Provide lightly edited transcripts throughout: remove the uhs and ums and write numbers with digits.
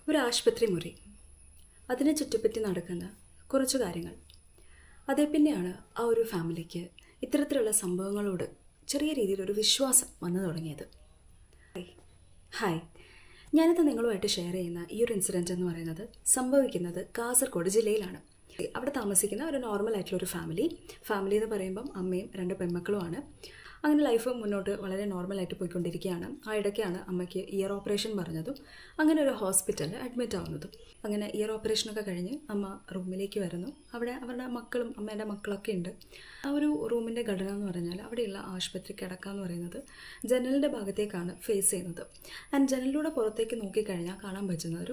ഒരു ആശുപത്രി മുറി, അതിനെ ചുറ്റിപ്പറ്റി നടക്കുന്ന കുറച്ച് കാര്യങ്ങൾ. അതേ പിന്നെയാണ് ആ ഒരു ഫാമിലിക്ക് ഇത്തരത്തിലുള്ള സംഭവങ്ങളോട് ചെറിയ രീതിയിലൊരു വിശ്വാസം വന്നു തുടങ്ങിയത്. ഹായ്, ഞാനിത് നിങ്ങളുമായിട്ട് ഷെയർ ചെയ്യുന്ന ഈ ഒരു ഇൻസിഡൻറ്റ് എന്ന് പറയുന്നത് സംഭവിക്കുന്നത് കാസർഗോഡ് ജില്ലയിലാണ്. അവിടെ താമസിക്കുന്ന ഒരു നോർമലായിട്ടുള്ളൊരു ഫാമിലി എന്ന് പറയുമ്പം അമ്മയും 2 പെൺമക്കളുമാണ്. അങ്ങനെ ലൈഫ് മുന്നോട്ട് വളരെ നോർമലായിട്ട് പോയിക്കൊണ്ടിരിക്കുകയാണ്. ആ ഇടയ്ക്കാണ് അമ്മയ്ക്ക് ഇയർ ഓപ്പറേഷൻ പറഞ്ഞതും അങ്ങനെ ഒരു ഹോസ്പിറ്റലിൽ അഡ്മിറ്റ് ആവുന്നതും. അങ്ങനെ ഇയർ ഓപ്പറേഷനൊക്കെ കഴിഞ്ഞ് അമ്മ റൂമിലേക്ക് വരുന്നു. അവിടെ അവരുടെ മക്കളും അമ്മേൻ്റെ മക്കളൊക്കെ ഉണ്ട്. ആ ഒരു റൂമിൻ്റെ ഘടന എന്ന് പറഞ്ഞാൽ അവിടെയുള്ള ആശുപത്രി കിടക്ക എന്ന് പറയുന്നത് ജനലിൻ്റെ ഭാഗത്തേക്കാണ് ഫേസ് ചെയ്യുന്നത്. ആൻഡ് ജനലിലൂടെ പുറത്തേക്ക് നോക്കിക്കഴിഞ്ഞാൽ കാണാൻ പറ്റുന്ന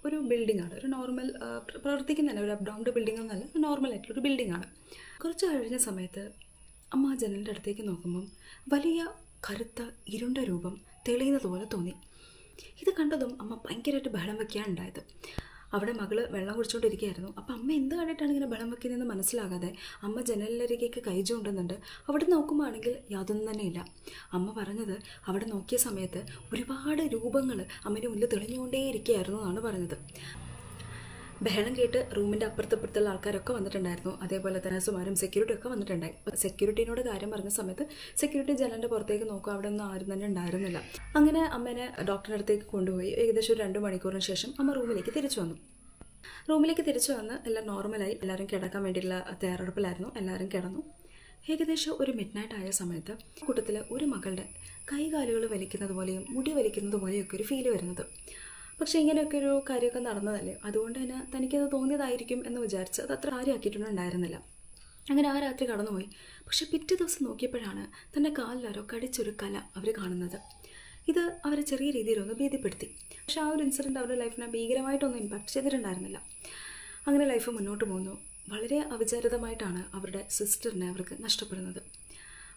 ഒരു ബിൽഡിങ്ങാണ്. ഒരു നോർമൽ പ്രവർത്തിക്കുന്നതല്ല, ഒരു അബ്ഡൗണ്ട് ബിൽഡിംഗ് എന്നല്ല, നോർമലായിട്ടുള്ളൊരു ബിൽഡിങ്ങാണ്. കുറച്ച് കഴിഞ്ഞ സമയത്ത് അമ്മ ആ ജനലിൻ്റെ അടുത്തേക്ക് നോക്കുമ്പം വലിയ കറുത്ത ഇരുണ്ട രൂപം തെളിയുന്നത് പോലെ തോന്നി. ഇത് കണ്ടതും അമ്മ ഭയങ്കരമായിട്ട് ബഹളം വയ്ക്കുകയാണ് ഉണ്ടായത്. അവിടെ മകള് വെള്ളം കുടിച്ചുകൊണ്ടിരിക്കുകയായിരുന്നു. അപ്പം അമ്മ എന്ത് കണ്ടിട്ടാണ് ഇങ്ങനെ ബഹളം വയ്ക്കുന്നതെന്ന് മനസ്സിലാകാതെ അമ്മ ജനലിലരികേക്ക് കൈ ചൂണ്ടുന്നുണ്ട്. അവിടെ നോക്കുമ്പോൾ ആണെങ്കിൽ യാതൊന്നും തന്നെ ഇല്ല. അമ്മ പറഞ്ഞത് അവിടെ നോക്കിയ സമയത്ത് ഒരുപാട് രൂപങ്ങൾ അമ്മയുടെ മുന്നിൽ തെളിഞ്ഞുകൊണ്ടേയിരിക്കുകയായിരുന്നു എന്നാണ് പറഞ്ഞത്. ബഹളം കേട്ട് റൂമിൻ്റെ അപ്പുറത്തപ്പുറത്തുള്ള ആൾക്കാരൊക്കെ വന്നിട്ടുണ്ടായിരുന്നു. അതേപോലെ തന്നെ സുമാരും സെക്യൂരിറ്റി ഒക്കെ വന്നിട്ടുണ്ടായി. സെക്യൂരിറ്റീനോട് കാര്യം പറഞ്ഞ സമയത്ത് സെക്യൂരിറ്റി ജനലിൻ്റെ പുറത്തേക്ക് നോക്കുക, അവിടെ ഒന്നും ആരും തന്നെ ഉണ്ടായിരുന്നില്ല. അങ്ങനെ അമ്മേനെ ഡോക്ടറുടെ അടുത്തേക്ക് കൊണ്ടുപോയി. ഏകദേശം ഒരു 2 മണിക്കൂറിന് ശേഷം അമ്മ റൂമിലേക്ക് തിരിച്ചു വന്ന് എല്ലാം നോർമലായി. എല്ലാവരും കിടക്കാൻ വേണ്ടിയിട്ടുള്ള തയ്യാറെടുപ്പിലായിരുന്നു. എല്ലാവരും കിടന്നു. ഏകദേശം ഒരു മിഡ്നൈറ്റ് ആയ സമയത്ത് കൂട്ടത്തിൽ ഒരു മകളുടെ കൈകാലുകൾ വലിക്കുന്നത് പോലെയും മുടി വലിക്കുന്നത് പോലെയൊക്കെ ഒരു ഫീല് വരുന്നത്. പക്ഷേ ഇങ്ങനെയൊക്കെ ഒരു കാര്യമൊക്കെ നടന്നതല്ലേ, അതുകൊണ്ട് തന്നെ തനിക്കത് തോന്നിയതായിരിക്കും എന്ന് വിചാരിച്ച് അത് അത്ര കാര്യമാക്കിയിട്ടുണ്ടായിരുന്നില്ല. അങ്ങനെ ആ രാത്രി കടന്നുപോയി. പക്ഷെ പിറ്റേ ദിവസം നോക്കിയപ്പോഴാണ് തൻ്റെ കാലിലാരോ കടിച്ചൊരു കല അവർ കാണുന്നത്. ഇത് അവരെ ചെറിയ രീതിയിലൊന്ന് ഭീതിപ്പെടുത്തി. പക്ഷേ ആ ഒരു ഇൻസിഡൻറ്റ് അവരുടെ ലൈഫിനെ ഭീകരമായിട്ടൊന്നും ഇമ്പാക്ട് ചെയ്തിട്ടുണ്ടായിരുന്നില്ല. അങ്ങനെ ലൈഫ് മുന്നോട്ട് പോകുന്നു. വളരെ അവിചാരിതമായിട്ടാണ് അവരുടെ സിസ്റ്ററിനെ അവർക്ക് നഷ്ടപ്പെടുന്നത്.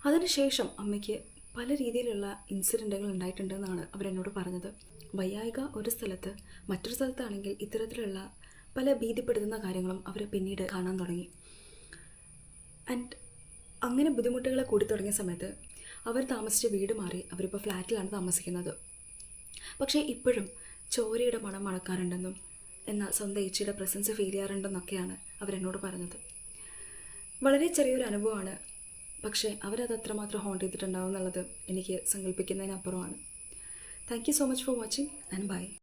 അതിനുശേഷം അമ്മയ്ക്ക് പല രീതിയിലുള്ള ഇൻസിഡൻറ്റുകൾ ഉണ്ടായിട്ടുണ്ടെന്നാണ് അവരെന്നോട് പറഞ്ഞത്. വയ്യായിക ഒരു സ്ഥലത്ത്, മറ്റൊരു സ്ഥലത്താണെങ്കിൽ ഇത്തരത്തിലുള്ള പല ഭീതിപ്പെടുത്തുന്ന കാര്യങ്ങളും അവർ പിന്നീട് കാണാൻ തുടങ്ങി. ആൻഡ് അങ്ങനെ ബുദ്ധിമുട്ടുകളെ കൂടി തുടങ്ങിയ സമയത്ത് അവർ താമസിച്ച വീട് മാറി അവരിപ്പോൾ ഫ്ലാറ്റിലാണ് താമസിക്കുന്നത്. പക്ഷേ ഇപ്പോഴും ചോരയുടെ മണം മണക്കാറുണ്ടെന്നും എന്നാൽ സ്വന്തം ഏച്ചിയുടെ പ്രസൻസ് ഫീൽ ചെയ്യാറുണ്ടെന്നൊക്കെയാണ് അവരെന്നോട് പറഞ്ഞത്. വളരെ ചെറിയൊരു അനുഭവമാണ്, പക്ഷേ അവരത് അത്രമാത്രം ഹോണ്ട് ചെയ്തിട്ടുണ്ടാവും എന്നുള്ളത് എനിക്ക് സങ്കല്പിക്കുന്നതിനപ്പുറമാണ്. Thank you so much for watching and bye.